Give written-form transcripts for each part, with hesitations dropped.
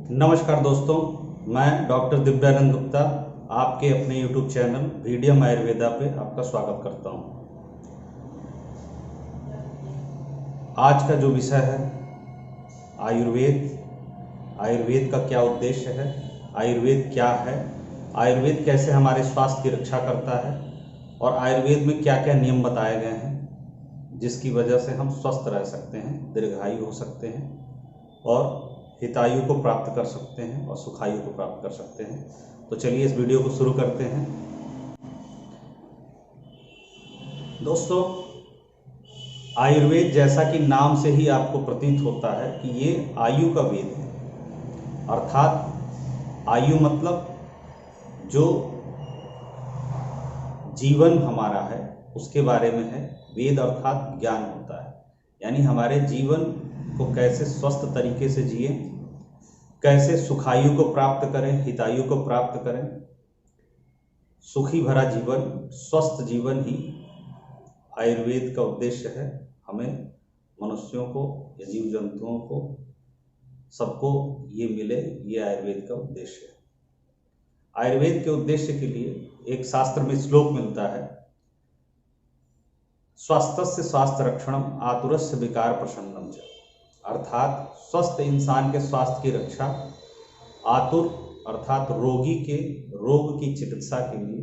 नमस्कार दोस्तों, मैं डॉक्टर दिव्यानंद गुप्ता आपके अपने YouTube चैनल वीडियम आयुर्वेदा पे आपका स्वागत करता हूं। आज का जो विषय है आयुर्वेद का क्या उद्देश्य है, आयुर्वेद क्या है, आयुर्वेद कैसे हमारे स्वास्थ्य की रक्षा करता है और आयुर्वेद में क्या क्या नियम बताए गए हैं जिसकी वजह से हम स्वस्थ रह सकते हैं, दीर्घायु हो सकते हैं और हितायु को प्राप्त कर सकते हैं और सुखायु को प्राप्त कर सकते हैं। तो चलिए इस वीडियो को शुरू करते हैं। दोस्तों, आयुर्वेद जैसा कि नाम से ही आपको प्रतीत होता है कि ये आयु का वेद है, अर्थात आयु मतलब जो जीवन हमारा है उसके बारे में है। वेद अर्थात ज्ञान होता है, यानी हमारे जीवन को कैसे स्वस्थ तरीके से जिए, कैसे सुखायु को प्राप्त करें, हितायु को प्राप्त करें। सुखी भरा जीवन, स्वस्थ जीवन ही आयुर्वेद का उद्देश्य है। हमें मनुष्यों को या जीव जंतुओं को सबको ये मिले, ये आयुर्वेद का उद्देश्य है। आयुर्वेद के उद्देश्य के लिए एक शास्त्र में श्लोक मिलता है, स्वास्थ्यस्य स्वास्थ्य रक्षणम आतुरस्य विकार प्रशमनम च, अर्थात स्वस्थ इंसान के स्वास्थ्य की रक्षा, आतुर अर्थात रोगी के रोग की चिकित्सा के लिए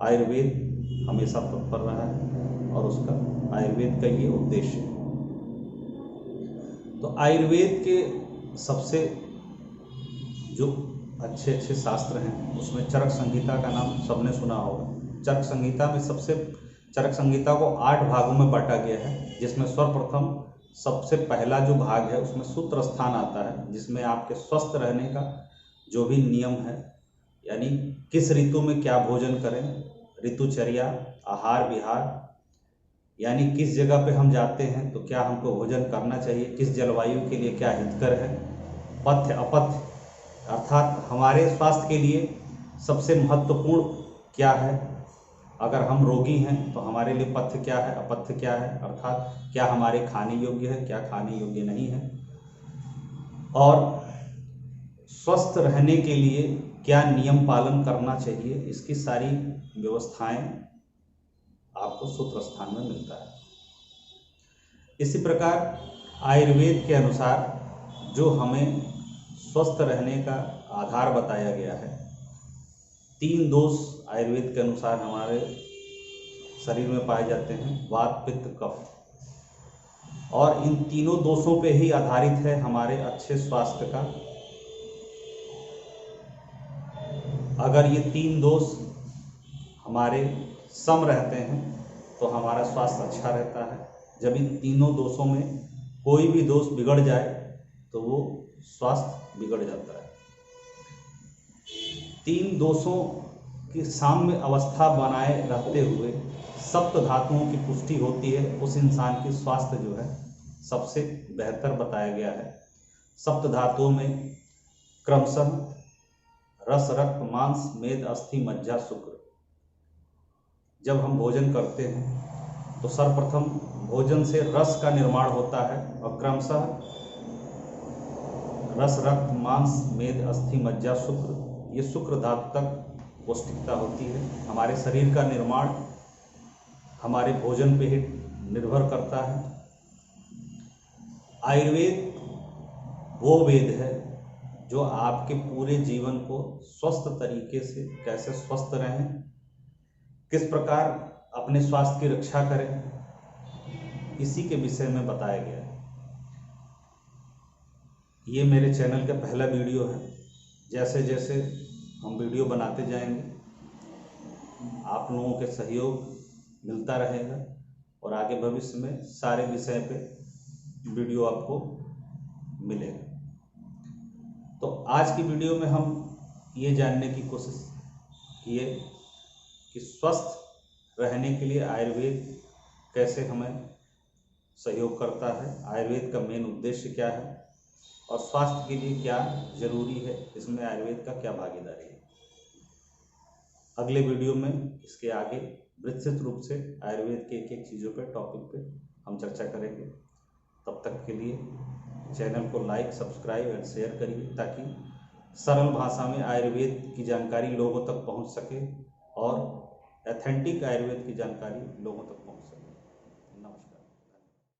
आयुर्वेद हमेशा तत्पर रहा है और उसका आयुर्वेद का ये उद्देश्य है। तो आयुर्वेद के सबसे जो अच्छे शास्त्र हैं उसमें चरक संहिता का नाम सबने सुना होगा। चरक संहिता को 8 भागों में बांटा गया है, जिसमें सर्वप्रथम सबसे पहला जो भाग है उसमें सूत्र स्थान आता है, जिसमें आपके स्वस्थ रहने का जो भी नियम है, यानी किस ऋतु में क्या भोजन करें, ऋतुचर्या, आहार विहार, यानी किस जगह पे हम जाते हैं तो क्या हमको भोजन करना चाहिए, किस जलवायु के लिए क्या हितकर है, पथ्य अपथ्य अर्थात हमारे स्वास्थ्य के लिए सबसे महत्वपूर्ण क्या है, अगर हम रोगी हैं तो हमारे लिए पथ्य क्या है, अपथ्य क्या है, अर्थात क्या हमारे खाने योग्य है, क्या खाने योग्य नहीं है, और स्वस्थ रहने के लिए क्या नियम पालन करना चाहिए। इसकी सारी व्यवस्थाएं आपको सूत्र स्थान में मिलता है। इसी प्रकार आयुर्वेद के अनुसार जो हमें स्वस्थ रहने का आधार बताया गया है, 3 दोष आयुर्वेद के अनुसार हमारे शरीर में पाए जाते हैं, वात पित्त कफ, और इन तीनों दोषों पे ही आधारित है हमारे अच्छे स्वास्थ्य का। अगर ये 3 दोष हमारे सम रहते हैं तो हमारा स्वास्थ्य अच्छा रहता है। जब इन तीनों दोषों में कोई भी दोष बिगड़ जाए तो वो स्वास्थ्य बिगड़ जाता है। 3 दोषों की साम्य अवस्था बनाए रहते हुए सप्त धातुओं की पुष्टि होती है, उस इंसान की स्वास्थ्य जो है सबसे बेहतर बताया गया है। सप्त धातुओं में क्रमशः रस, रक्त, मांस, मेद, अस्थि, मज्जा, शुक्र। जब हम भोजन करते हैं तो सर्वप्रथम भोजन से रस का निर्माण होता है और क्रमशः रस, रक्त, मांस, मेद, अस्थि, मज्जा, शुक्र, ये शुक्र धातु तक पौष्टिकता होती है। हमारे शरीर का निर्माण हमारे भोजन पे ही निर्भर करता है। आयुर्वेद वो वेद है जो आपके पूरे जीवन को स्वस्थ तरीके से कैसे स्वस्थ रहें, किस प्रकार अपने स्वास्थ्य की रक्षा करें, इसी के विषय में बताया गया है। ये मेरे चैनल का पहला वीडियो है। जैसे जैसे हम वीडियो बनाते जाएंगे आप लोगों के सहयोग मिलता रहेगा और आगे भविष्य में सारे विषय पे वीडियो आपको मिलेगा। तो आज की वीडियो में हम ये जानने की कोशिश किए कि स्वस्थ रहने के लिए आयुर्वेद कैसे हमें सहयोग करता है, आयुर्वेद का मेन उद्देश्य क्या है और स्वास्थ्य के लिए क्या जरूरी है, इसमें आयुर्वेद का क्या भागीदारी है। अगले वीडियो में इसके आगे विस्तृत रूप से आयुर्वेद के एक एक चीज़ों पे, टॉपिक पे हम चर्चा करेंगे। तब तक के लिए चैनल को लाइक, सब्सक्राइब एंड शेयर करिए ताकि सरल भाषा में आयुर्वेद की जानकारी लोगों तक पहुंच सके और ऑथेंटिक आयुर्वेद की जानकारी लोगों तक पहुंच सके। नमस्कार।